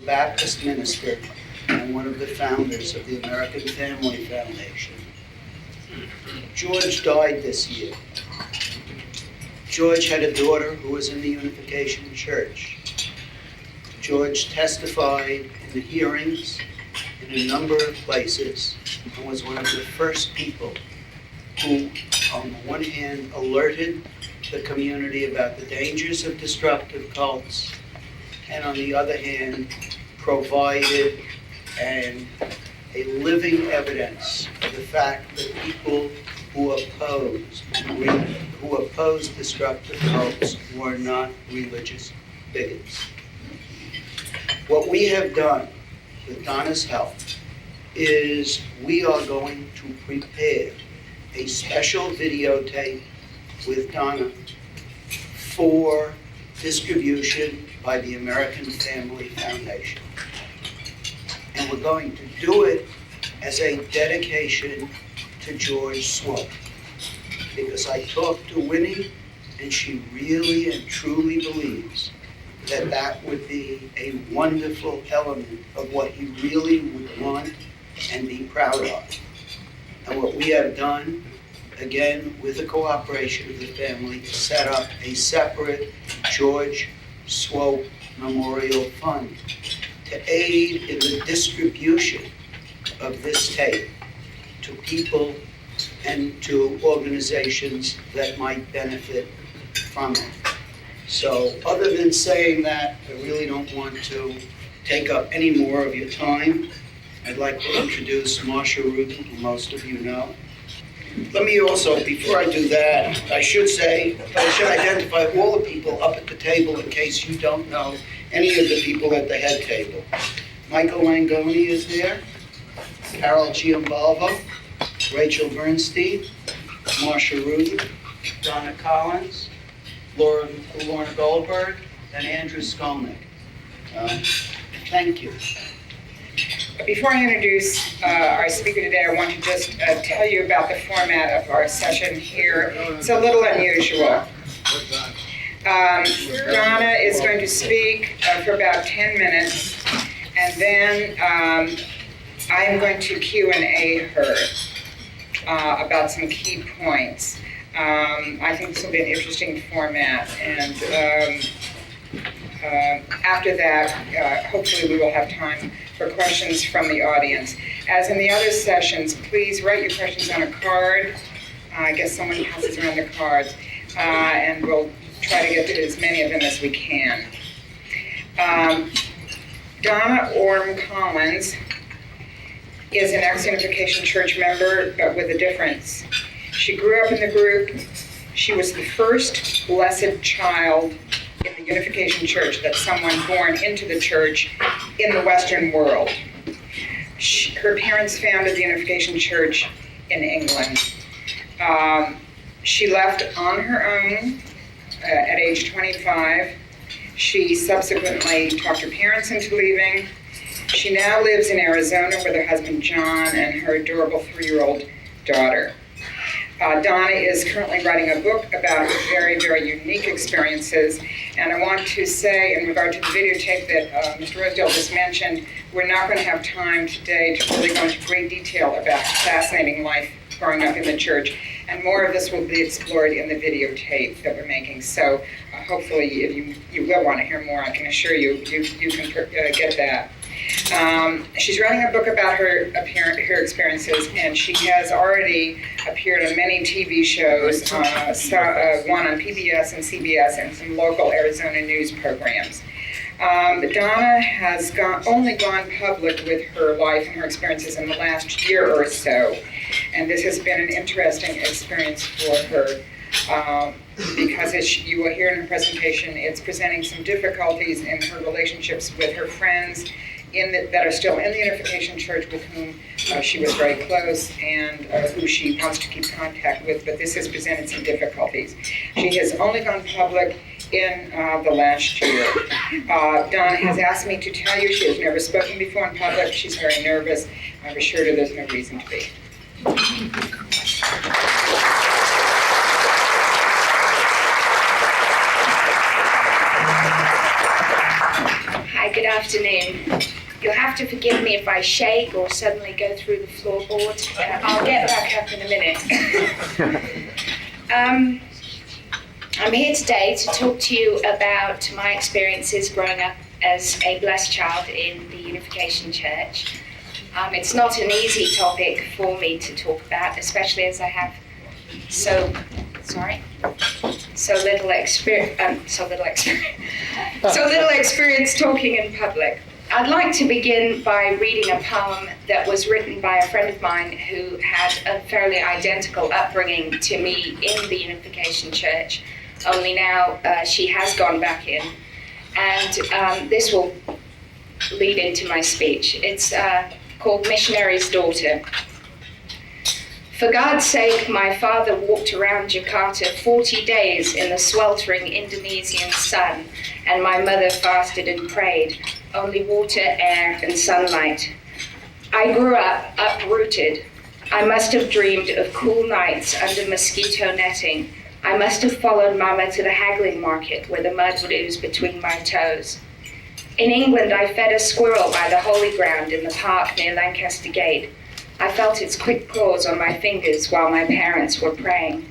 Baptist minister and one of the founders of the American Family Foundation. George died this year. George had a daughter who was in the Unification Church. George testified in the hearings in a number of places and was one of the first people who, on the one hand, alerted the community about the dangers of destructive cults, and on the other hand, provided a living evidence of the fact that people who opposed destructive cults were not religious bigots. What we have done with Donna's help is we are going to prepare a special videotape with Donna for distribution by the American Family Foundation. And we're going to do it as a dedication to George Swope. Because I talked to Winnie, and she really and truly believes that that would be a wonderful element of what he really would want and be proud of. And what we have done, again, with the cooperation of the family, is set up a separate George Swope Memorial Fund to aid in the distribution of this tape to people and to organizations that might benefit from it. So other than saying that, I really don't want to take up any more of your time. I'd like to introduce Marsha Rudin, who most of you know. Let me also, before I do that, I should identify all the people up at the table in case you don't know any of the people at the head table. Michael Langoni is there, Carol Giambalvo, Rachel Bernstein, Marsha Rudin, Donna Collins, Lorna Goldberg, and Andrew Skolnick. Thank you. Before I introduce our speaker today, I want to just tell you about the format of our session here. It's a little unusual. Donna is going to speak for about 10 minutes, and then I'm going to Q&A her about some key points. I think this will be an interesting format, and after that, hopefully we will have time for questions from the audience. As in the other sessions, please write your questions on a card. I guess someone passes around the cards, and we'll try to get to as many of them as we can. Donna Collins is an ex-Unification Church member, but with a difference. She grew up in the group. She was the first blessed child in the Unification Church, that's someone born into the church in the Western world. Her parents founded the Unification Church in England. She left on her own at age 25. She subsequently talked her parents into leaving. She now lives in Arizona with her husband John and her adorable 3-year-old daughter. Donna is currently writing a book about her very, very unique experiences. And I want to say, in regard to the videotape that Mr. Rosedale just mentioned, we're not going to have time today to really go into great detail about fascinating life growing up in the church. And more of this will be explored in the videotape that we're making. So hopefully, if you will want to hear more, I can assure you, you can get that. She's writing a book about her experiences, and she has already appeared on many TV shows, one on PBS and CBS, and some local Arizona news programs. Donna has only gone public with her life and her experiences in the last year or so, and this has been an interesting experience for her. Because as you will hear in her presentation, it's presenting some difficulties in her relationships with her friends that are still in the Unification Church, with whom she was very close and who she wants to keep contact with, but this has presented some difficulties. She has only gone public in the last year. Donna has asked me to tell you she has never spoken before in public. She's very nervous. I've assured her there's no reason to be. Hi, good afternoon. to forgive me if I shake or suddenly go through the floorboard. I'll get back up in a minute. I'm here today to talk to you about my experiences growing up as a blessed child in the Unification Church. It's not an easy topic for me to talk about, especially as I have so little experience talking in public. I'd like to begin by reading a poem that was written by a friend of mine who had a fairly identical upbringing to me in the Unification Church, only now she has gone back in. And this will lead into my speech. It's called Missionary's Daughter. For God's sake, my father walked around Jakarta 40 days in the sweltering Indonesian sun, and my mother fasted and prayed, only water, air, and sunlight. I grew up uprooted. I must have dreamed of cool nights under mosquito netting. I must have followed Mama to the haggling market where the mud would ooze between my toes. In England, I fed a squirrel by the holy ground in the park near Lancaster Gate. I felt its quick claws on my fingers while my parents were praying.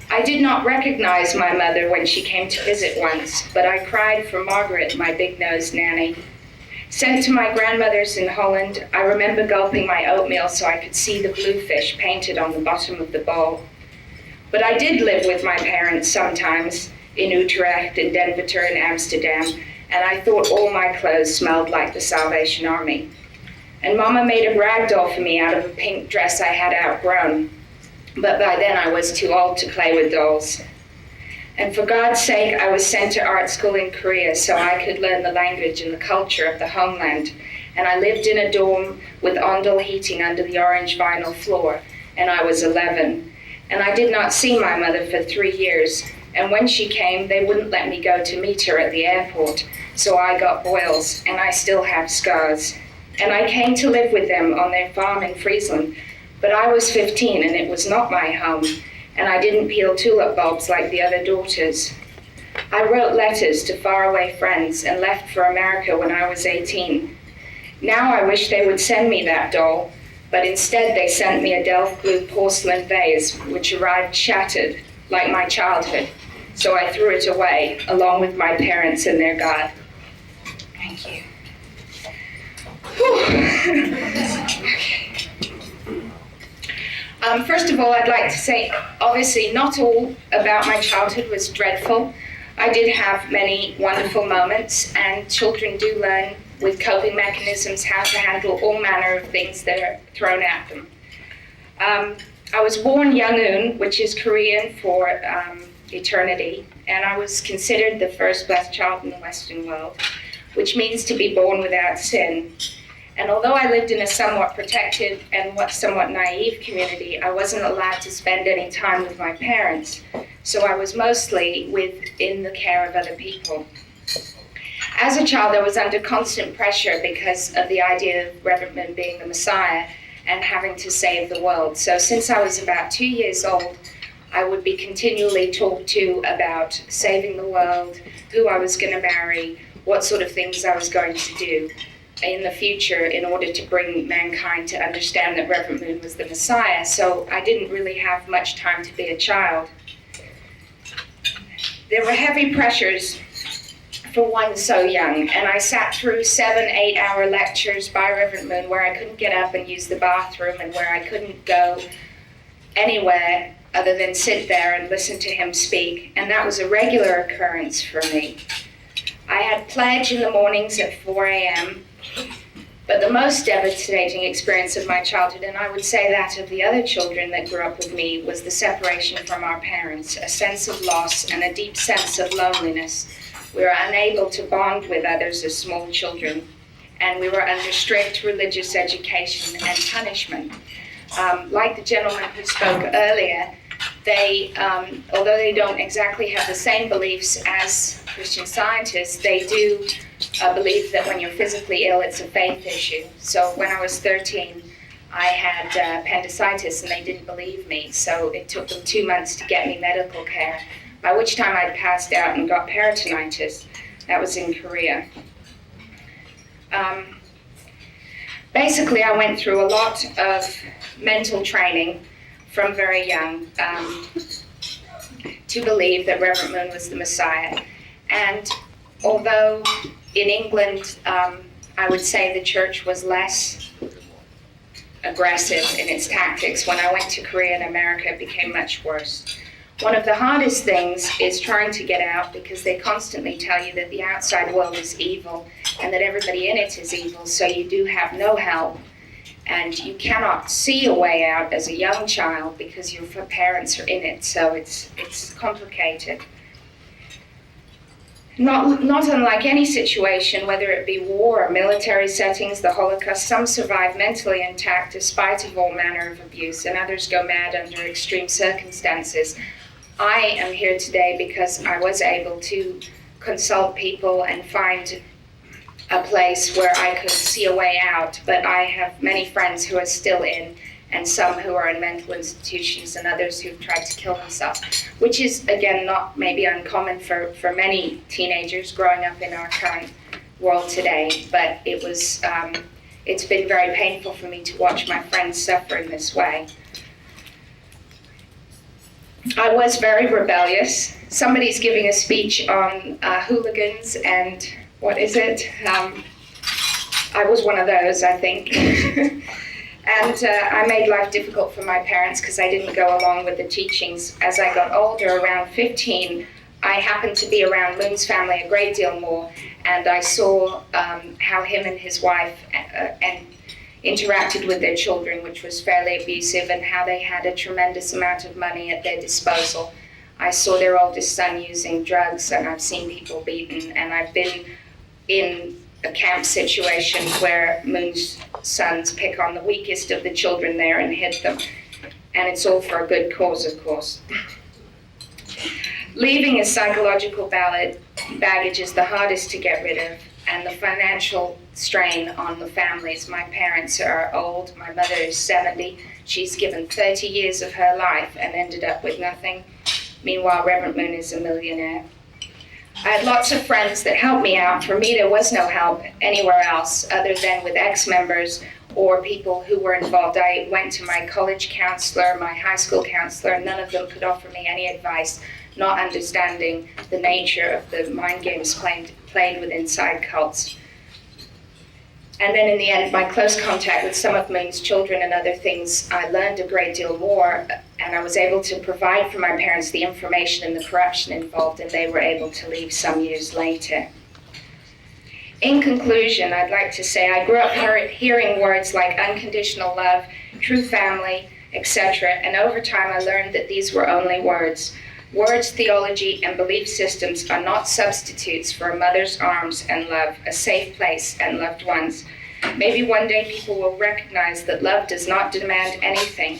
I did not recognize my mother when she came to visit once, but I cried for Margaret, my big-nosed nanny. Sent to my grandmother's in Holland, I remember gulping my oatmeal so I could see the bluefish painted on the bottom of the bowl. But I did live with my parents sometimes, in Utrecht and Deventer and Amsterdam, and I thought all my clothes smelled like the Salvation Army. And Mama made a rag doll for me out of a pink dress I had outgrown. But by then I was too old to play with dolls. And for God's sake, I was sent to art school in Korea so I could learn the language and the culture of the homeland. And I lived in a dorm with ondol heating under the orange vinyl floor, and I was 11. And I did not see my mother for 3 years. And when she came, they wouldn't let me go to meet her at the airport. So I got boils, and I still have scars. And I came to live with them on their farm in Friesland, but I was 15 and it was not my home, and I didn't peel tulip bulbs like the other daughters. I wrote letters to faraway friends and left for America when I was 18. Now I wish they would send me that doll, but instead they sent me a Delft blue porcelain vase, which arrived shattered, like my childhood. So I threw it away, along with my parents and their God. Thank you. First of all, I'd like to say, obviously, not all about my childhood was dreadful. I did have many wonderful moments, and children do learn with coping mechanisms how to handle all manner of things that are thrown at them. I was born Yangun, which is Korean for eternity, and I was considered the first blessed child in the Western world, which means to be born without sin. And although I lived in a somewhat protected and somewhat naive community, I wasn't allowed to spend any time with my parents, so I was mostly in the care of other people. As a child, I was under constant pressure because of the idea of Reverend Moon being the Messiah and having to save the world. So since I was about 2 years old, I would be continually talked to about saving the world, who I was going to marry, what sort of things I was going to do in the future in order to bring mankind to understand that Reverend Moon was the Messiah. So I didn't really have much time to be a child. There were heavy pressures for one so young, and I sat through 7-8 hour lectures by Reverend Moon where I couldn't get up and use the bathroom and where I couldn't go anywhere other than sit there and listen to him speak, and that was a regular occurrence for me. I had pledge in the mornings at 4 a.m., but the most devastating experience of my childhood, and I would say that of the other children that grew up with me, was the separation from our parents, a sense of loss and a deep sense of loneliness. We were unable to bond with others as small children, and we were under strict religious education and punishment. Like the gentleman who spoke earlier, they, although they don't exactly have the same beliefs as Christian Scientists, they do believe that when you're physically ill, it's a faith issue. So when I was 13, I had appendicitis and they didn't believe me, so it took them 2 months to get me medical care, by which time I'd passed out and got peritonitis. That was in Korea. Basically, I went through a lot of mental training from very young to believe that Reverend Moon was the Messiah. And although in England, I would say the church was less aggressive in its tactics, when I went to Korea and America, it became much worse. One of the hardest things is trying to get out, because they constantly tell you that the outside world is evil and that everybody in it is evil, so you do have no help. And you cannot see a way out as a young child because your parents are in it, so it's complicated. Not unlike any situation, whether it be war or military settings, the Holocaust, some survive mentally intact despite of all manner of abuse, and others go mad under extreme circumstances. I am here today because I was able to consult people and find a place where I could see a way out, but I have many friends who are still in, and some who are in mental institutions, and others who've tried to kill themselves, which is, again, not maybe uncommon for many teenagers growing up in our current world today, but it was, it's been very painful for me to watch my friends suffer in this way. I was very rebellious. Somebody's giving a speech on hooligans and what is it? I was one of those, I think. And I made life difficult for my parents because I didn't go along with the teachings. As I got older, around 15, I happened to be around Moon's family a great deal more, and I saw how him and his wife interacted with their children, which was fairly abusive, and how they had a tremendous amount of money at their disposal. I saw their oldest son using drugs, and I've seen people beaten, and I've been in a camp situation where Moon's sons pick on the weakest of the children there and hit them. And it's all for a good cause, of course. Leaving a psychological baggage is the hardest to get rid of, and the financial strain on the families. My parents are old. My mother is 70. She's given 30 years of her life and ended up with nothing. Meanwhile, Reverend Moon is a millionaire. I had lots of friends that helped me out. For me, there was no help anywhere else other than with ex-members or people who were involved. I went to my college counselor, my high school counselor, and none of them could offer me any advice, not understanding the nature of the mind games played with inside cults. And then in the end, my close contact with some of Moon's children and other things, I learned a great deal more, and I was able to provide for my parents the information and the corruption involved, and they were able to leave some years later. In conclusion, I'd like to say I grew up hearing words like unconditional love, true family, etc., and over time I learned that these were only words. Words, theology, and belief systems are not substitutes for a mother's arms and love, a safe place, and loved ones. Maybe one day people will recognize that love does not demand anything.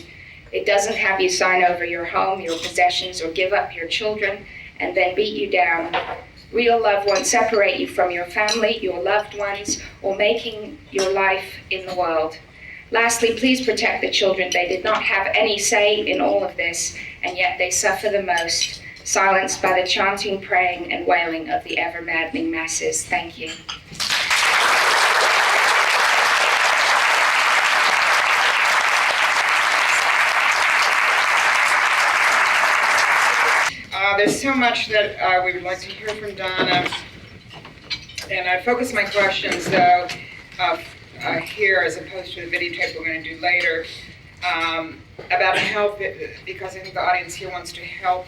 It doesn't have you sign over your home, your possessions, or give up your children and then beat you down. Real love won't separate you from your family, your loved ones, or making your life in the world. Lastly, please protect the children. They did not have any say in all of this, and yet they suffer the most, silenced by the chanting, praying, and wailing of the ever-maddening masses. Thank you. There's so much that we would like to hear from Donna, and I focus my questions, though, here as opposed to the videotape we're going to do later, about help, because I think the audience here wants to help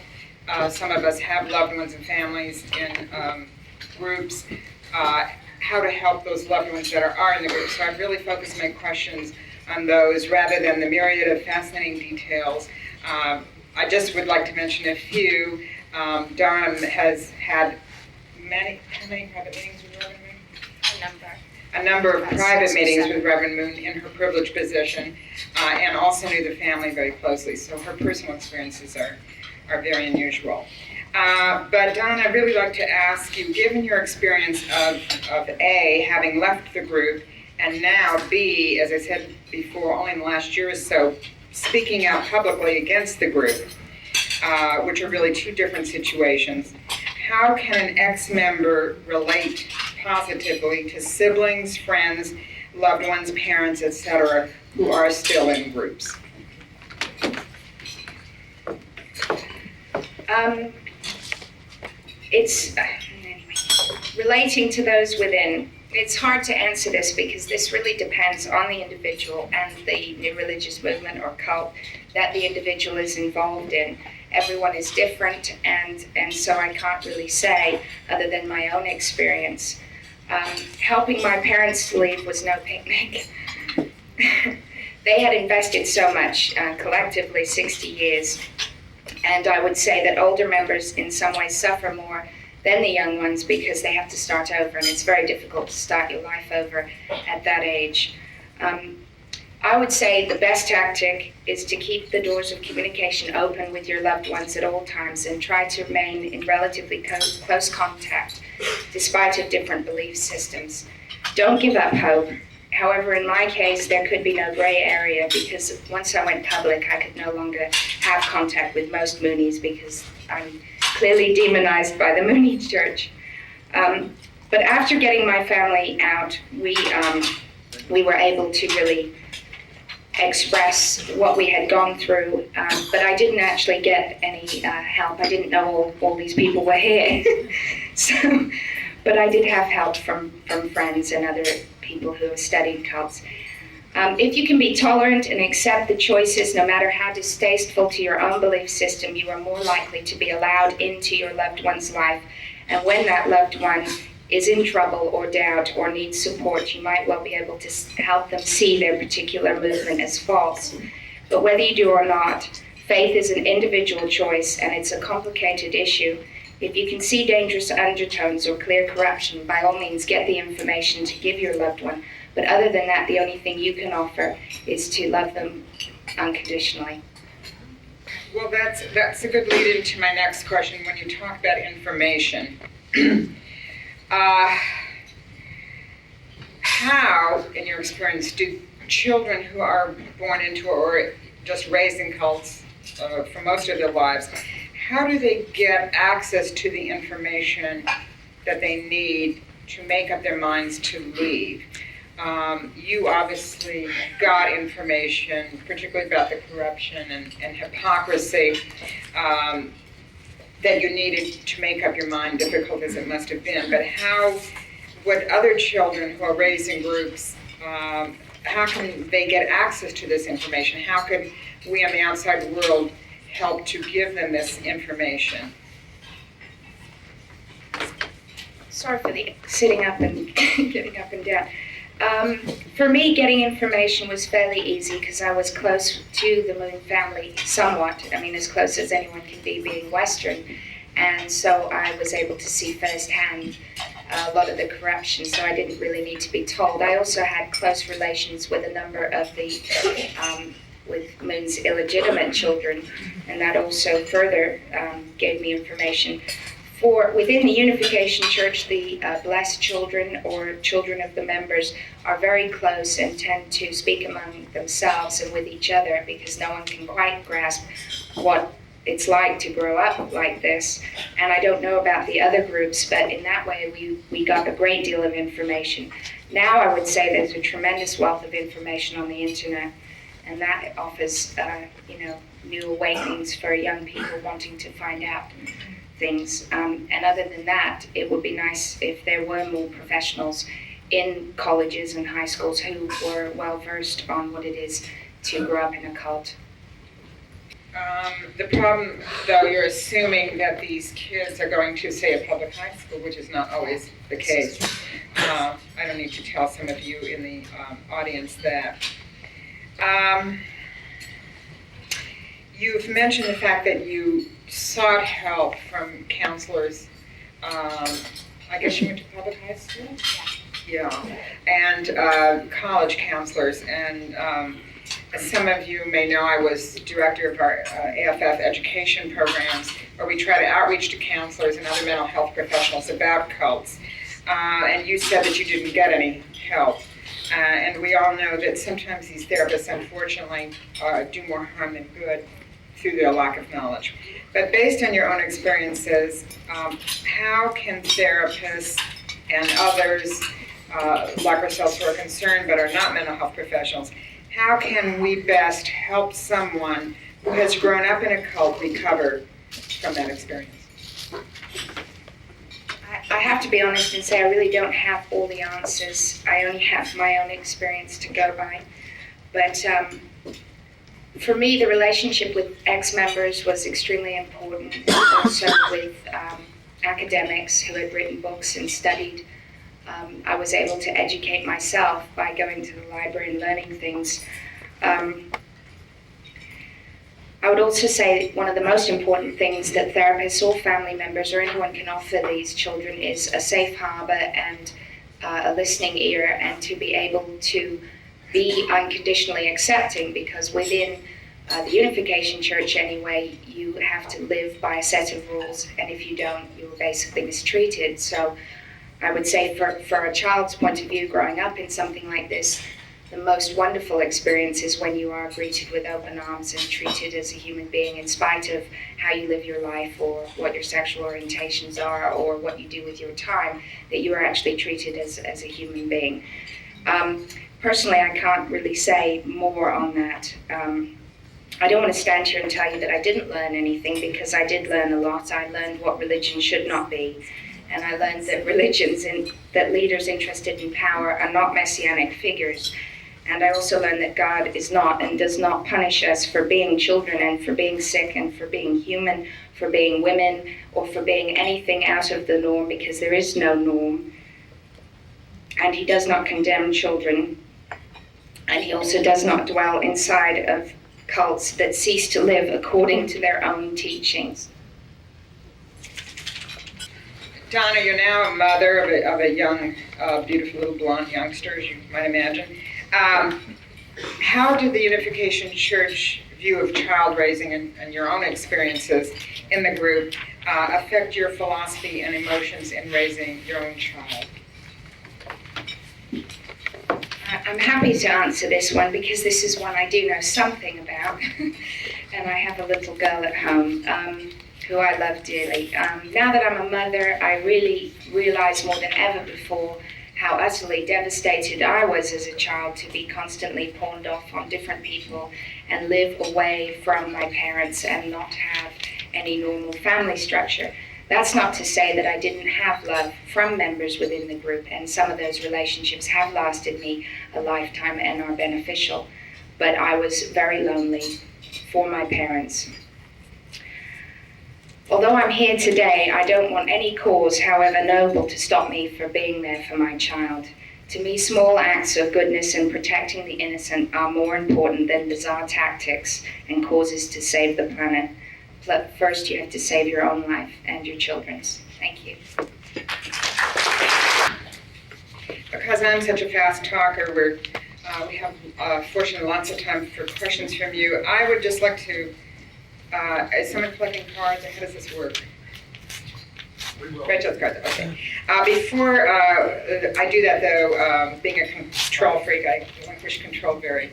some of us have loved ones and families in groups, how to help those loved ones that are in the group. So I've really focused my questions on those rather than the myriad of fascinating details. I just would like to mention a few. Donna has had how many private meetings with Reverend Moon? A number of private meetings with Reverend Moon in her privileged position, and also knew the family very closely, so her personal experiences are very unusual. But Donna, I'd really like to ask you, given your experience of A, having left the group, and now B, as I said before, only in the last year or so, speaking out publicly against the group, which are really two different situations, how can an ex-member relate positively to siblings, friends, loved ones, parents, etc., who are still in groups? It's relating to those within. It's hard to answer this because this really depends on the individual and the new religious movement or cult that the individual is involved in. Everyone is different, and so I can't really say other than my own experience. Helping my parents to leave was no picnic. They had invested so much, collectively 60 years, and I would say that older members in some ways suffer more than the young ones because they have to start over, and it's very difficult to start your life over at that age. I would say the best tactic is to keep the doors of communication open with your loved ones at all times and try to remain in relatively close contact despite of different belief systems. Don't give up hope. However, in my case, there could be no gray area because once I went public, I could no longer have contact with most Moonies because I'm clearly demonized by the Mooney Church. But after getting my family out, we were able to really express what we had gone through, but I didn't actually get any help. I didn't know all these people were here. But I did have help from friends and other people who have studied cults. If you can be tolerant and accept the choices, no matter how distasteful to your own belief system, you are more likely to be allowed into your loved one's life. And when that loved one is in trouble or doubt or needs support, you might well be able to help them see their particular movement as false. But whether you do or not, faith is an individual choice and it's a complicated issue. If you can see dangerous undertones or clear corruption, by all means get the information to give your loved one. But other than that, the only thing you can offer is to love them unconditionally. Well, that's a good lead into my next question. When you talk about information, how, in your experience, do children who are born into or just raised in cults for most of their lives, how do they get access to the information that they need to make up their minds to leave? You obviously got information, particularly about the corruption and hypocrisy, that you needed to make up your mind, difficult as it must have been. But how would other children who are raised in groups, how can they get access to this information? How could we on the outside world help to give them this information? Sorry for the sitting up and getting up and down. For me, getting information was fairly easy because I was close to the Moon family somewhat. I mean, as close as anyone can be being Western. And so I was able to see firsthand a lot of the corruption, so I didn't really need to be told. I also had close relations with a number of the, with Moon's illegitimate children, and that also further gave me information. Within the Unification Church, the blessed children or children of the members are very close and tend to speak among themselves and with each other because no one can quite grasp what it's like to grow up like this. And I don't know about the other groups, but in that way we got a great deal of information. Now I would say there's a tremendous wealth of information on the internet, and that offers new awakenings for young people wanting to find out things. And other than that, it would be nice if there were more professionals in colleges and high schools who were well versed on what it is to grow up in a cult. The problem, though, you're assuming that these kids are going to, say, a public high school, which is not always the case. I don't need to tell some of you in the audience that. You've mentioned the fact that you sought help from counselors. I guess you went to public high school? Yeah. And college counselors. And as some of you may know, I was director of our AFF education programs, where we try to outreach to counselors and other mental health professionals about cults. And you said that you didn't get any help. And we all know that sometimes these therapists, unfortunately, do more harm than good through their lack of knowledge. But based on your own experiences, how can therapists and others like ourselves who are concerned but are not mental health professionals, how can we best help someone who has grown up in a cult recover from that experience? I have to be honest and say I really don't have all the answers. I only have my own experience to go by. But for me, the relationship with ex-members was extremely important, also with academics who had written books and studied. I was able to educate myself by going to the library and learning things. I would also say one of the most important things that therapists or family members or anyone can offer these children is a safe harbor and a listening ear, and to be able to be unconditionally accepting, because within the Unification Church anyway, you have to live by a set of rules, and if you don't, you're basically mistreated. So I would say for a child's point of view growing up in something like this, the most wonderful experience is when you are greeted with open arms and treated as a human being, in spite of how you live your life or what your sexual orientations are or what you do with your time, that you are actually treated as a human being. Personally, I can't really say more on that. I don't want to stand here and tell you that I didn't learn anything, because I did learn a lot. I learned what religion should not be. And I learned that that leaders interested in power are not messianic figures. And I also learned that God is not and does not punish us for being children and for being sick and for being human, for being women, or for being anything out of the norm, because there is no norm. And he does not condemn children. And he also does not dwell inside of cults that cease to live according to their own teachings. Donna, you're now a mother of a young, beautiful little blonde youngster, as you might imagine. How did the Unification Church view of child raising and your own experiences in the group affect your philosophy and emotions in raising your own child? I'm happy to answer this one, because this is one I do know something about. And I have a little girl at home who I love dearly. Now that I'm a mother, I really realize more than ever before how utterly devastated I was as a child to be constantly pawned off on different people and live away from my parents and not have any normal family structure. That's not to say that I didn't have love from members within the group, and some of those relationships have lasted me a lifetime and are beneficial. But I was very lonely for my parents. Although I'm here today, I don't want any cause, however noble, to stop me from being there for my child. To me, small acts of goodness and protecting the innocent are more important than bizarre tactics and causes to save the planet. But first, you have to save your own life and your children's. Thank you. Because I'm such a fast talker, we have, fortunately, lots of time for questions from you. I would just like to, is someone collecting cards, or how does this work? Rachel's cards, okay. Before I do that, though, being a control freak, I relinquish control very,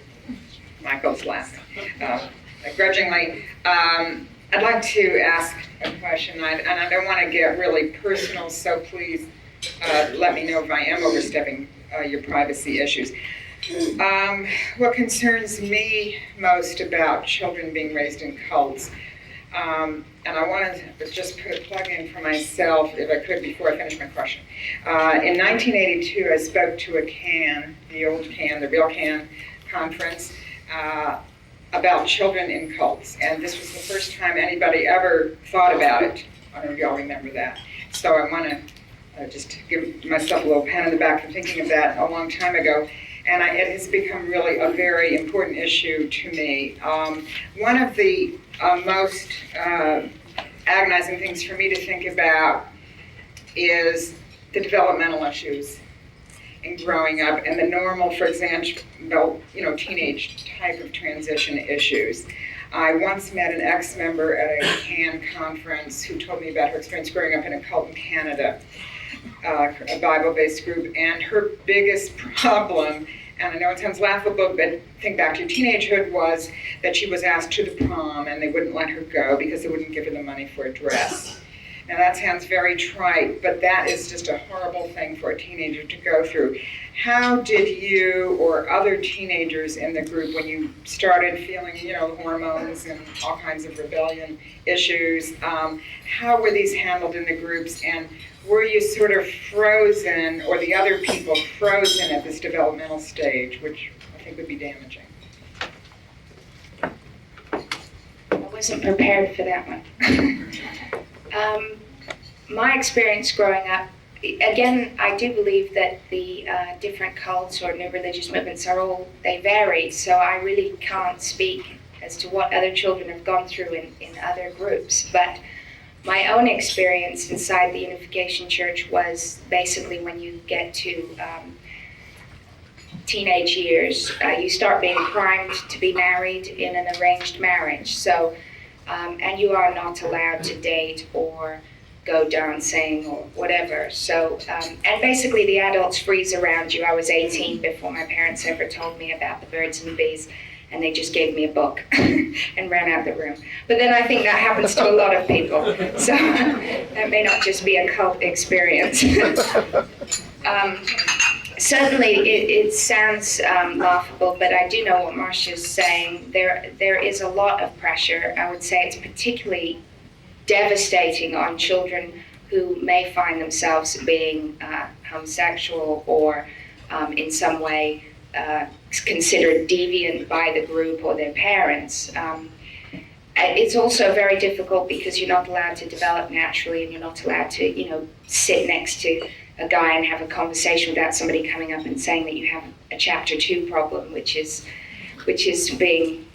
Michael's last, grudgingly. I'd like to ask a question, and I don't want to get really personal, so please let me know if I am overstepping your privacy issues. What concerns me most about children being raised in cults, and I want to just put a plug in for myself, if I could, before I finish my question. In 1982, I spoke to a CAN, the old CAN, the real CAN conference, about children in cults, and this was the first time anybody ever thought about it. I don't know if y'all remember that. So I want to just give myself a little pat on the back for thinking of that a long time ago. And it has become really a very important issue to me. One of the most agonizing things for me to think about is the developmental issues in growing up and the normal, for example, teenage type of transition issues. I once met an ex-member at a CAN conference who told me about her experience growing up in a cult in Canada, a Bible-based group, and her biggest problem, and I know it sounds laughable, but think back to teenagehood, was that she was asked to the prom and they wouldn't let her go because they wouldn't give her the money for a dress. Now that sounds very trite, but that is just a horrible thing for a teenager to go through. How did you or other teenagers in the group, when you started feeling, hormones and all kinds of rebellion issues, how were these handled in the groups, and were you sort of frozen, or the other people frozen at this developmental stage, which I think would be damaging? I wasn't prepared for that one. My experience growing up, again, I do believe that the different cults or new religious movements they vary, so I really can't speak as to what other children have gone through in other groups. But my own experience inside the Unification Church was basically when you get to teenage years, you start being primed to be married in an arranged marriage. So, and you are not allowed to date or go dancing or whatever. So, and basically the adults freeze around you. I was 18 before my parents ever told me about the birds and the bees, and they just gave me a book and ran out the room. But then I think that happens to a lot of people. So that may not just be a cult experience. Certainly it sounds laughable, but I do know what Marcia's saying. There is a lot of pressure. I would say it's particularly devastating on children who may find themselves being homosexual or in some way considered deviant by the group or their parents. It's also very difficult because you're not allowed to develop naturally, and you're not allowed to, sit next to a guy and have a conversation without somebody coming up and saying that you have a chapter 2 problem, which is being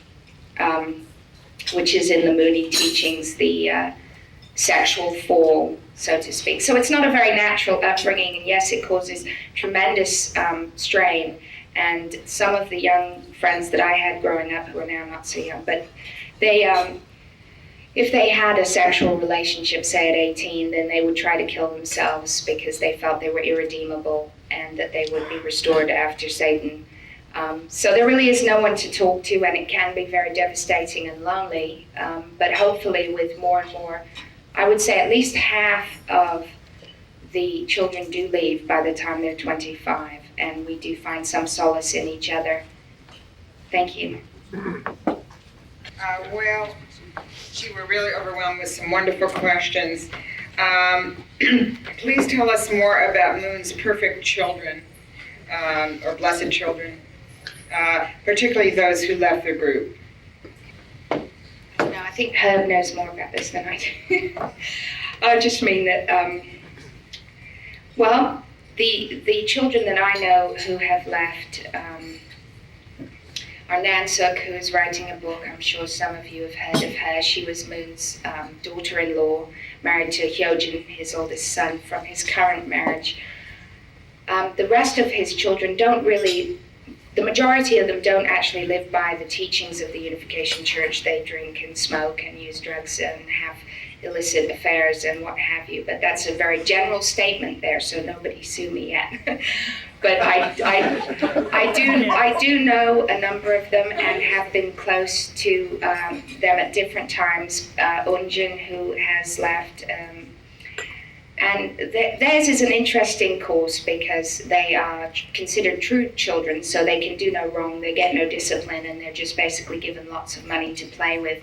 which is in the Moody teachings, the sexual fall, so to speak. So it's not a very natural upbringing, and yes, it causes tremendous strain. And some of the young friends that I had growing up, who are now not so young, but they, if they had a sexual relationship, say at 18, then they would try to kill themselves because they felt they were irredeemable and that they would be restored after Satan. So there really is no one to talk to, and it can be very devastating and lonely. But hopefully with more and more, I would say at least half of the children do leave by the time they're 25, and we do find some solace in each other. Thank you. Well, gee, we're really overwhelmed with some wonderful questions. Please tell us more about Moon's perfect children, or blessed children, particularly those who left the group. No, I think Herb knows more about this than I do. I just mean that, well, the children that I know who have left are Nansuk, who is writing a book. I'm sure some of you have heard of her. She was Moon's daughter-in-law, married to Hyojin, his oldest son, from his current marriage. The rest of his children don't really, the majority of them don't actually live by the teachings of the Unification Church. They drink and smoke and use drugs and have illicit affairs and what have you. But that's a very general statement there, so nobody sue me yet. But I do know a number of them and have been close to them at different times. Unjin, who has left, and theirs is an interesting course because they are considered true children, so they can do no wrong, they get no discipline, and they're just basically given lots of money to play with.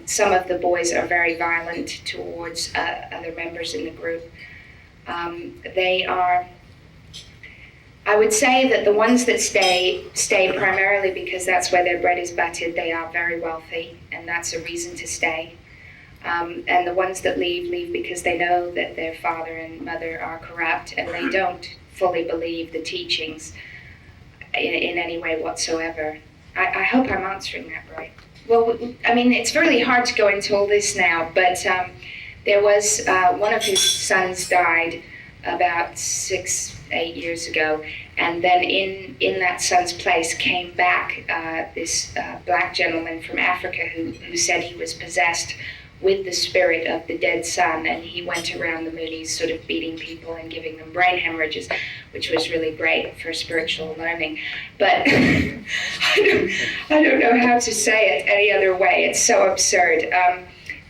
Some of the boys are very violent towards other members in the group. They are, I would say that the ones that stay primarily because that's where their bread is buttered. They are very wealthy, and that's a reason to stay. And the ones that leave because they know that their father and mother are corrupt, and they don't fully believe the teachings in any way whatsoever. I hope I'm answering that right. Well, I mean, it's really hard to go into all this now, but there was one of his sons died about 6-8 years ago, and then in that son's place came back this black gentleman from Africa who said he was possessed with the spirit of the dead son, and he went around the Moonies sort of beating people and giving them brain hemorrhages, which was really great for spiritual learning. But I don't know how to say it any other way. It's so absurd.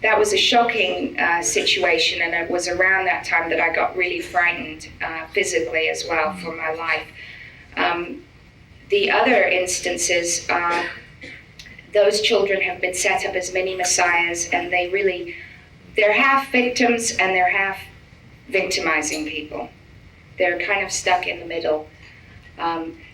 that was a shocking situation, and it was around that time that I got really frightened physically as well for my life. The other instances, those children have been set up as mini messiahs, and they're half victims and they're half victimizing people. They're kind of stuck in the middle.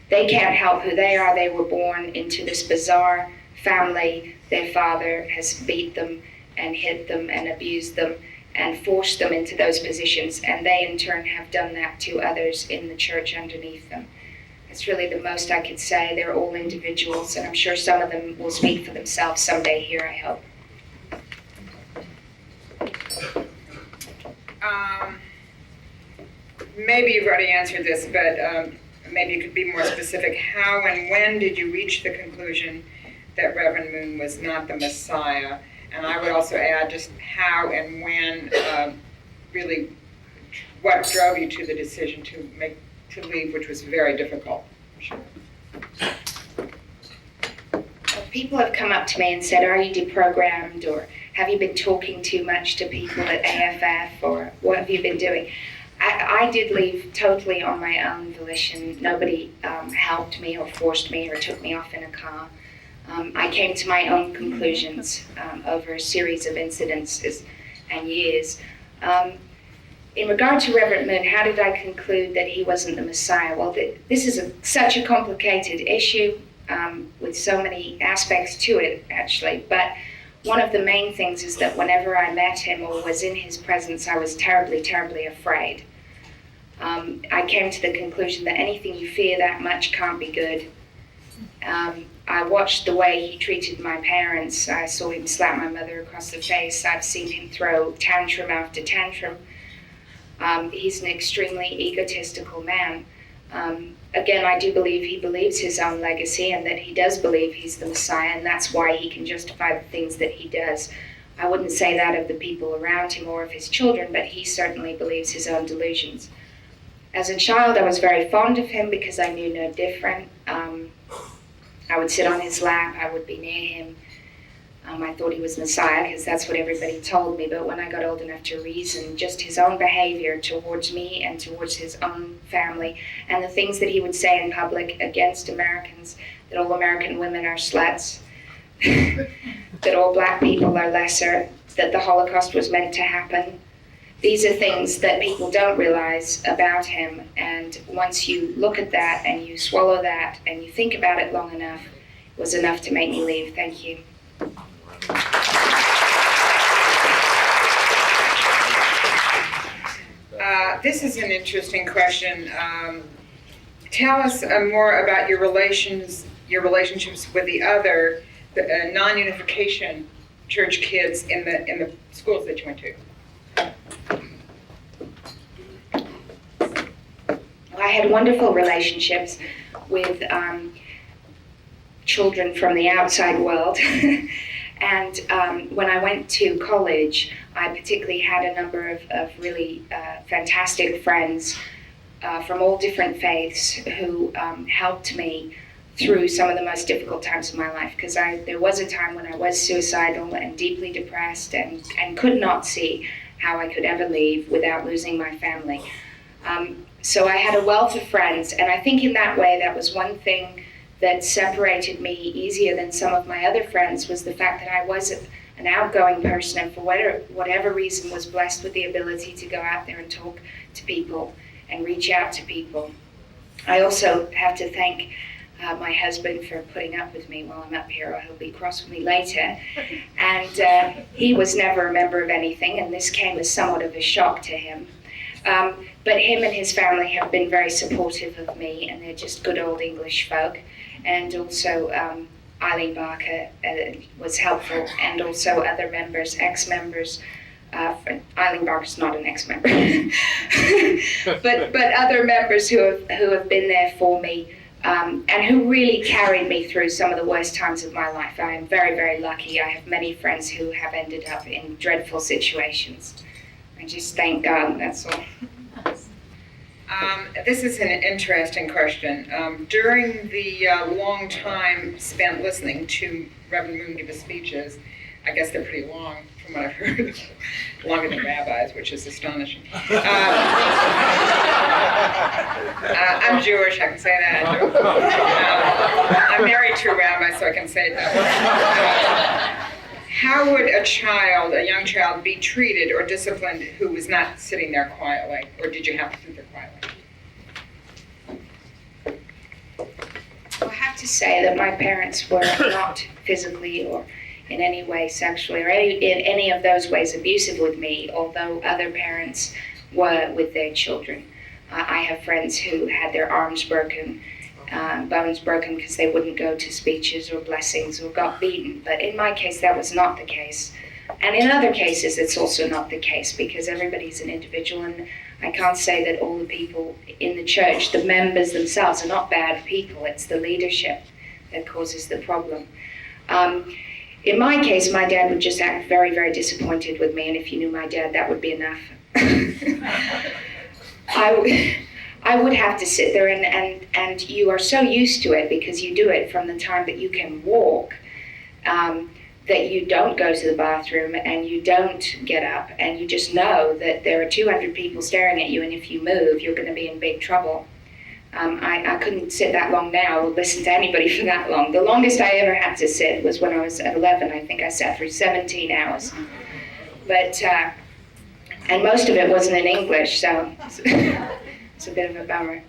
They can't help who they are. They were born into this bizarre family. Their father has beat them and hit them and abused them and forced them into those positions, and they in turn have done that to others in the church underneath them. It's really the most I could say. They're all individuals, and I'm sure some of them will speak for themselves someday here, I hope. Maybe you've already answered this, but maybe you could be more specific. How and when did you reach the conclusion that Reverend Moon was not the Messiah? And I would also add just how and when, really, what drove you to the decision to leave, which was very difficult, I'm sure. People have come up to me and said, are you deprogrammed, or have you been talking too much to people at AFF, or what have you been doing? I did leave totally on my own volition. Nobody helped me or forced me or took me off in a car. I came to my own conclusions over a series of incidences and years. In regard to Reverend Moon, how did I conclude that he wasn't the Messiah? Well, this is such a complicated issue with so many aspects to it, actually. But one of the main things is that whenever I met him or was in his presence, I was terribly, terribly afraid. I came to the conclusion that anything you fear that much can't be good. I watched the way he treated my parents. I saw him slap my mother across the face. I've seen him throw tantrum after tantrum. He's an extremely egotistical man. Again, I do believe he believes his own legacy and that he does believe he's the Messiah, and that's why he can justify the things that he does. I wouldn't say that of the people around him or of his children, but he certainly believes his own delusions. As a child, I was very fond of him because I knew no different. I would sit on his lap, I would be near him. I thought he was Messiah because that's what everybody told me, but when I got old enough to reason, just his own behavior towards me and towards his own family, and the things that he would say in public against Americans, that all American women are sluts, that all black people are lesser, that the Holocaust was meant to happen. These are things that people don't realize about him, and once you look at that and you swallow that and you think about it long enough, it was enough to make me leave. Thank you. This is an interesting question. Tell us more about your relationships with the other non-Unification Church kids in the schools that you went to. I had wonderful relationships with children from the outside world. And when I went to college, I particularly had a number of really fantastic friends from all different faiths who helped me through some of the most difficult times of my life, because there was a time when I was suicidal and deeply depressed and could not see how I could ever leave without losing my family. So I had a wealth of friends, and I think in that way that was one thing that separated me easier than some of my other friends, was the fact that I was an outgoing person, and for whatever reason was blessed with the ability to go out there and talk to people and reach out to people. I also have to thank my husband for putting up with me while I'm up here, or he'll be cross with me later. And he was never a member of anything, and this came as somewhat of a shock to him. But him and his family have been very supportive of me, and they're just good old English folk. And also Eileen Barker was helpful, and also other members, ex-members. Eileen Barker's not an ex-member, but other members who have been there for me, and who really carried me through some of the worst times of my life. I am very, very lucky. I have many friends who have ended up in dreadful situations. I just thank God, that's all. This is an interesting question. During the long time spent listening to Reverend Moon give his speeches, I guess they're pretty long from what I've heard, longer than rabbis, which is astonishing. I'm Jewish, I can say that. I'm married to a rabbi, so I can say that. How would a young child, be treated or disciplined who was not sitting there quietly, or did you have to sit there quietly? I have to say that my parents were not physically or in any way sexually or in any of those ways abusive with me, although other parents were with their children. I have friends who had their arms broken, bones broken because they wouldn't go to speeches or blessings or got beaten. But in my case, that was not the case. And in other cases, it's also not the case because everybody's an individual, and I can't say that all the people in the church, the members themselves, are not bad people. It's the leadership that causes the problem. In my case, my dad would just act very, very disappointed with me, and if you knew my dad, that would be enough. I would have to sit there, and you are so used to it because you do it from the time that you can walk, that you don't go to the bathroom and you don't get up, and you just know that there are 200 people staring at you, and if you move, you're going to be in big trouble. I couldn't sit that long now or listen to anybody for that long. The longest I ever had to sit was when I was at 11. I think I sat for 17 hours. But, and most of it wasn't in English, so it's a bit of a bummer.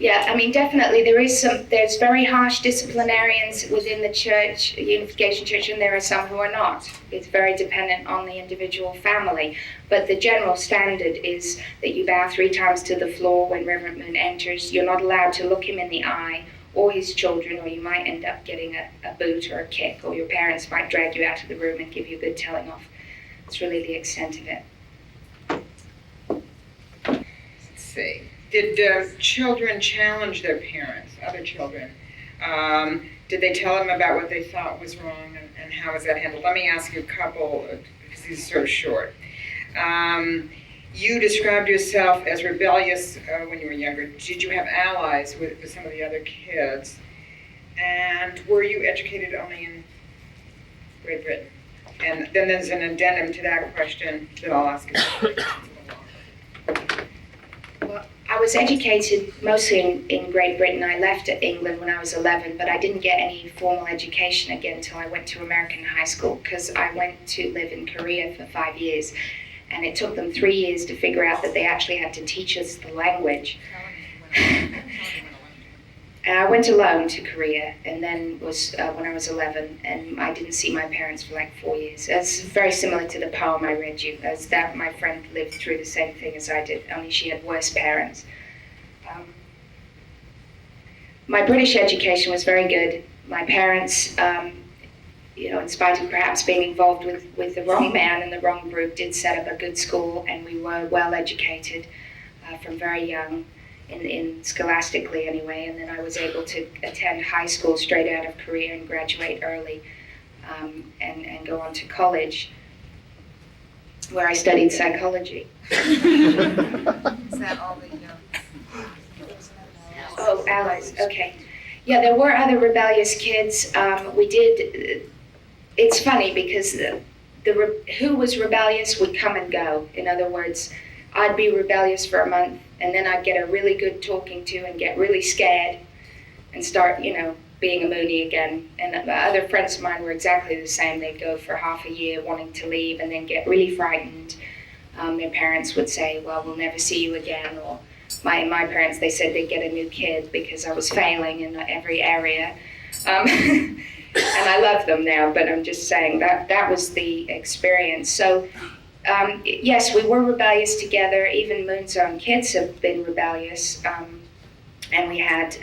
Yeah, I mean, definitely there's very harsh disciplinarians within the church, Unification Church, and there are some who are not. It's very dependent on the individual family. But the general standard is that you bow 3 times to the floor when Reverend Moon enters. You're not allowed to look him in the eye or his children, or you might end up getting a boot or a kick, or your parents might drag you out of the room and give you a good telling off. It's really the extent of it. Let's see. Did children challenge their parents, other children? Did they tell them about what they thought was wrong, and how was that handled? Let me ask you a couple, because these are sort of short. You described yourself as rebellious when you were younger. Did you have allies with some of the other kids? And were you educated only in Great Britain? And then there's an addendum to that question that I'll ask you. Well, I was educated mostly in Great Britain. I left England when I was 11, but I didn't get any formal education again until I went to American high school, because I went to live in Korea for 5 years, and it took them 3 years to figure out that they actually had to teach us the language. I went alone to Korea, and then was when I was 11, and I didn't see my parents for like 4 years. That's very similar to the poem I read you, as that my friend lived through the same thing as I did, only she had worse parents. My British education was very good. My parents, in spite of perhaps being involved with the wrong man and the wrong group, did set up a good school, and we were well educated from very young. In scholastically anyway, and then I was able to attend high school straight out of Korea and graduate early, and go on to college, where I studied psychology. Is that all that you know? Oh, allies, okay. Yeah, there were other rebellious kids. It's funny because who was rebellious would come and go. In other words, I'd be rebellious for a month, and then I'd get a really good talking to and get really scared and start, being a Mooney again. And other friends of mine were exactly the same. They'd go for half a year wanting to leave and then get really frightened. Their parents would say, well, we'll never see you again. Or my parents, they said they'd get a new kid because I was failing in every area. And I love them now, but I'm just saying that was the experience. So. Yes, we were rebellious together. Even Moon's own kids have been rebellious, and we had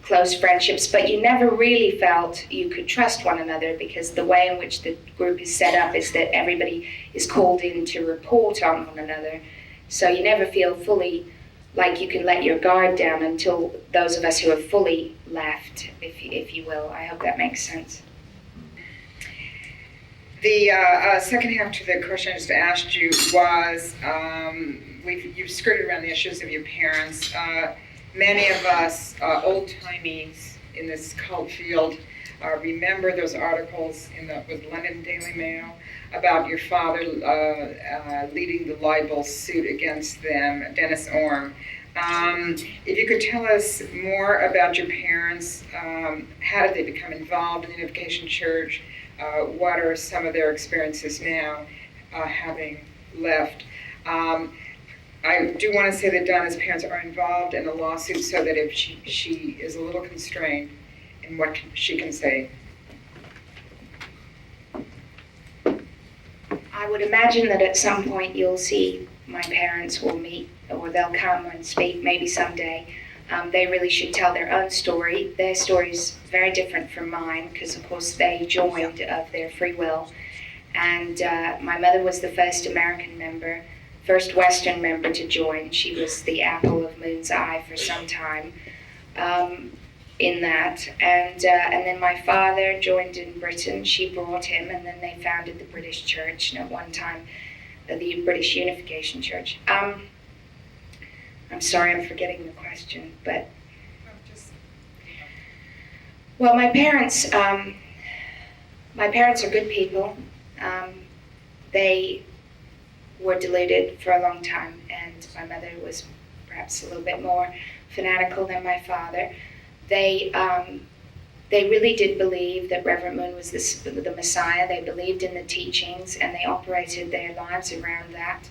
close friendships, but you never really felt you could trust one another, because the way in which the group is set up is that everybody is called in to report on one another, so you never feel fully like you can let your guard down until those of us who have fully left, if you will. I hope that makes sense. The second half to the question I just asked you was, you've skirted around the issues of your parents. Many of us, old-timies in this cult field remember those articles with London Daily Mail about your father leading the libel suit against them, Dennis Orme. If you could tell us more about your parents, how did they become involved in the Unification Church? What are some of their experiences now, having left? I do want to say that Donna's parents are involved in a lawsuit so that if she is a little constrained in what she can say. I would imagine that at some point you'll see my parents will meet, or they'll come and speak maybe someday. They really should tell their own story. Their story is very different from mine because, of course, they joined of their free will. And my mother was the first American member, first Western member to join. She was the apple of Moon's eye for some time in that. And then my father joined in Britain. She brought him, and then they founded the British Church, and at one time the British Unification Church. I'm sorry, I'm forgetting the question, but well, my parents are good people. They were deluded for a long time, and my mother was perhaps a little bit more fanatical than my father. They really did believe that Reverend Moon was the Messiah. They believed in the teachings, and they operated their lives around that.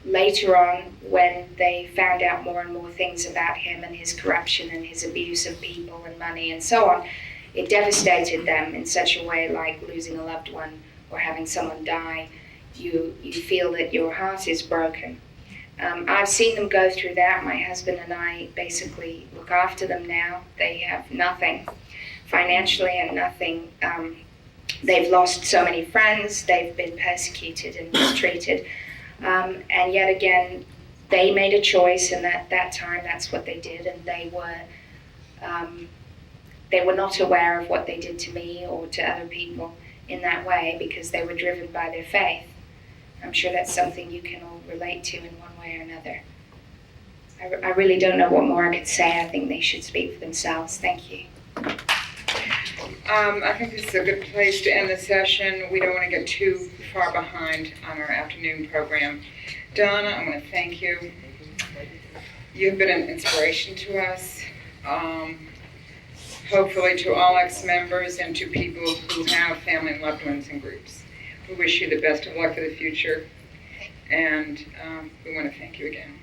Later on, when they found out more and more things about him and his corruption and his abuse of people and money and so on, it devastated them in such a way, like losing a loved one or having someone die. You feel that your heart is broken. I've seen them go through that. My husband and I basically look after them now. They have nothing financially and nothing. They've lost so many friends. They've been persecuted and mistreated. And yet again, they made a choice, and at that time, that's what they did. And they were not aware of what they did to me or to other people in that way because they were driven by their faith. I'm sure that's something you can all relate to in one way or another. I really don't know what more I could say. I think they should speak for themselves. Thank you. I think this is a good place to end the session. We don't want to get too far behind on our afternoon program. Donna, I want to thank you. You've been an inspiration to us, hopefully to all ex-members and to people who have family and loved ones in groups. We wish you the best of luck for the future, and we want to thank you again.